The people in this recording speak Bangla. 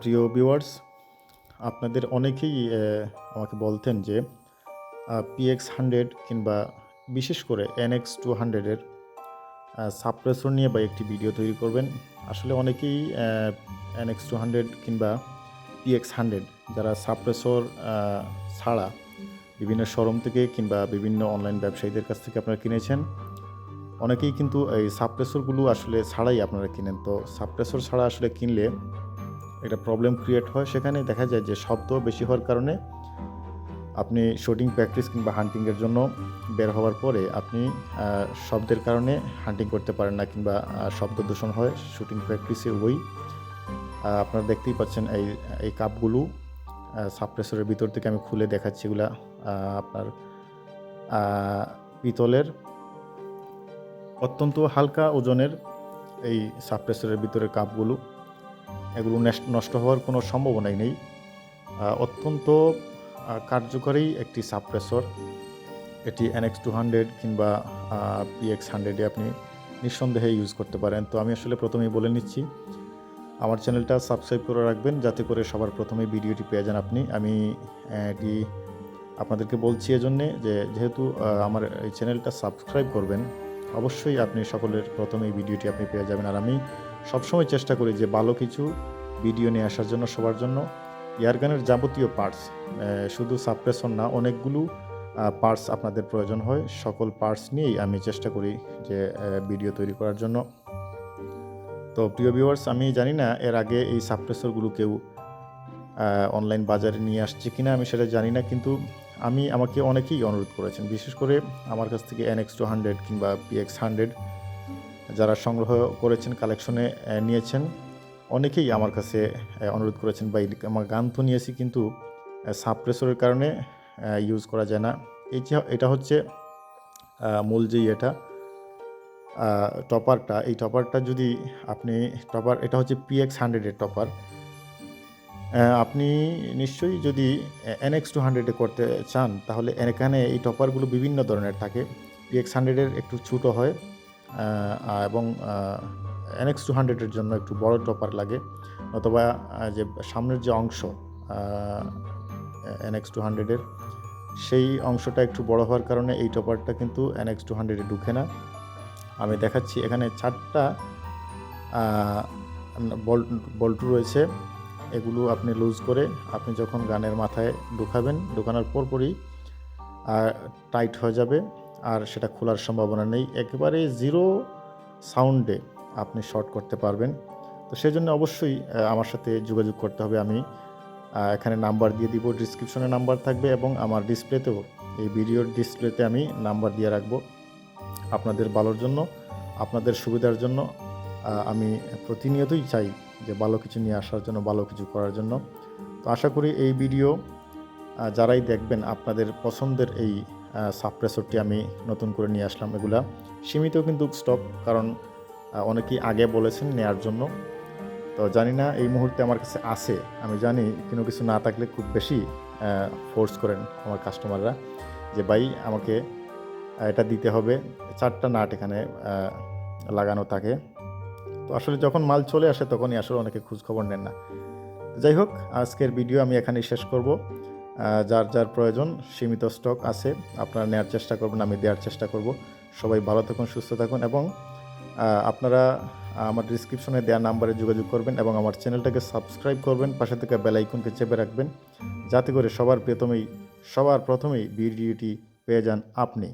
প্রিয় ভিউয়ার্স, আপনাদের অনেকেই আমাকে বলতেন যে PX100 কিংবা বিশেষ করে NX200 এর সাপ্রেসর নিয়ে বা একটি ভিডিও তৈরি করবেন। আসলে অনেকেই NX200 কিংবা PX100 যারা সাপ্রেসর ছাড়া বিভিন্ন শোরুম থেকে কিংবা বিভিন্ন অনলাইন ব্যবসায়ীদের কাছ থেকে আপনারা কিনেছেন। অনেকেই কিন্তু এই সাপ্রেসরগুলো আসলে ছাড়াই আপনারা কিনেন। তো সাপ্রেসর ছাড়া আসলে কিনলে একটা প্রবলেম ক্রিয়েট হয়। সেখানে দেখা যায় যে শব্দ বেশি হওয়ার কারণে আপনি শুটিং প্র্যাকটিস কিংবা হান্টিংয়ের জন্য বের হওয়ার পরে আপনি শব্দের কারণে হান্টিং করতে পারেন না কিংবা শব্দ দূষণ হয় শুটিং প্র্যাকটিসে ওই আপনারা দেখতেই পাচ্ছেন এই কাপগুলো সাপ্রেসরের ভিতর থেকে আমি খুলে দেখাচ্ছি। এগুলা আপনার পিতলের অত্যন্ত হালকা ওজনের এই সাপ্রেসরের ভিতরের কাপগুলো, এগুলো নষ্ট হওয়ার কোনো সম্ভাবনাই নেই। অত্যন্ত কার্যকরী একটি সাপ্রেসর এটি। NX200 কিংবা PX100 এ আপনি নিঃসন্দেহে ইউজ করতে পারেন। তো আমি আসলে প্রথমেই বলে নিচ্ছি, আমার চ্যানেলটা সাবস্ক্রাইব করে রাখবেন যাতে করে সবার প্রথমে ভিডিওটি পেয়ে যান আপনি। আমি এটি আপনাদেরকে বলছি এজন্যে যে যেহেতু আমার এই চ্যানেলটা সাবস্ক্রাইব করবেন, অবশ্যই আপনি সকলের প্রথমে এই ভিডিওটি আপনি পেয়ে যাবেন। আর আমি সবসময় চেষ্টা করি যে ভালো কিছু ভিডিও নিয়ে আসার জন্য সবার জন্য। এয়ারগানের যাবতীয় পার্টস, শুধু সাপ্রেসর না, অনেকগুলো পার্টস আপনাদের প্রয়োজন হয়। সকল পার্টস নিয়েই আমি চেষ্টা করি যে ভিডিও তৈরি করার জন্য। তো প্রিয় ভিউয়ার্স, আমি জানি না এর আগে এই সাপ্রেসরগুলো কেউ অনলাইন বাজারে নিয়ে আসছে কিনা, আমি সেটা জানি না, কিন্তু আমাকে অনেকেই অনুরোধ করেছেন, বিশেষ করে আমার কাছ থেকে NX200 কিংবা PX100 যারা সংগ্রহ করেছেন, কালেকশনে নিয়েছেন, অনেকেই আমার কাছে অনুরোধ করেছেন, ভাই আমার গান তো নিয়েছি কিন্তু সাপ্রেসরের কারণে ইউজ করা যায় না। এটা হচ্ছে মূল যেই টপারটা, এই টপারটা যদি আপনি এটা হচ্ছে PX100 এর টপার। আপনি নিশ্চয়ই যদি NX200 এ করতে চান তাহলে এখানে এই টপারগুলো বিভিন্ন ধরনের থাকে। PX100 এর একটু ছোটো হয় এবং NX200 এর জন্য একটু বড় টপার লাগে, অথবা যে সামনের যে অংশ NX200 এর সেই অংশটা একটু বড় হওয়ার কারণে এই টপারটা কিন্তু NX200 এ ঢুকে না। আমি দেখাচ্ছি, এখানে 4টা বল্টু রয়েছে। এগুলো আপনি লুজ করে আপনি যখন গানের মাথায় ঢোকানোর পরপরই টাইট হয়ে যাবে, আর সেটা খোলার সম্ভাবনা নেই। একেবারে জিরো সাউন্ডে আপনি শর্ট করতে পারবেন। তো সেজন্য অবশ্যই আমার সাথে যোগাযোগ করতে হবে। আমি এখানে নাম্বার দিয়ে দিব, ডিসক্রিপশনে নাম্বার থাকবে এবং আমার ডিসপ্লেতেও, এই ভিডিওর ডিসপ্লেতে আমি নাম্বার দিয়ে রাখবো আপনাদের ভালোর জন্য, আপনাদের সুবিধার জন্য। আমি প্রতিনিয়তই চাই যে ভালো কিছু নিয়ে আসার জন্য, ভালো কিছু করার জন্য। তো আশা করি এই ভিডিও যারাই দেখবেন আপনাদের পছন্দের এই সাপ্রেসরটি আমি নতুন করে নিয়ে আসলাম। এগুলা সীমিত কিন্তু স্টক, কারণ অনেকেই আগে বলেছেন নেয়ার জন্য। তো জানি না এই মুহূর্তে আমার কাছে আছে, আমি জানি কোনো কিছু না থাকলে খুব বেশি ফোর্স করেন আমার কাস্টমাররা যে ভাই আমাকে এটা দিতে হবে। 4টা নাট এখানে লাগানো থাকে। তো আসলে যখন মাল চলে আসে তখনই আসলে অনেকে খোঁজখবর নেন না। যাই হোক, আজকের ভিডিও আমি এখানেই শেষ করব। যার যার প্রয়োজন, সীমিত স্টক আছে, আপনারা নেওয়ার চেষ্টা করবেন, আমি দেওয়ার চেষ্টা করব। সবাই ভালো থাকুন, সুস্থ থাকুন এবং আপনারা আমার ডিসক্রিপশনে দেওয়া নাম্বারে যোগাযোগ করবেন এবং আমার চ্যানেলটাকে সাবস্ক্রাইব করবেন, পাশে থেকে বেল আইকনকে চেপে রাখবেন যাতে করে সবার প্রথমেই ভিডিওটি পেয়ে যান আপনি।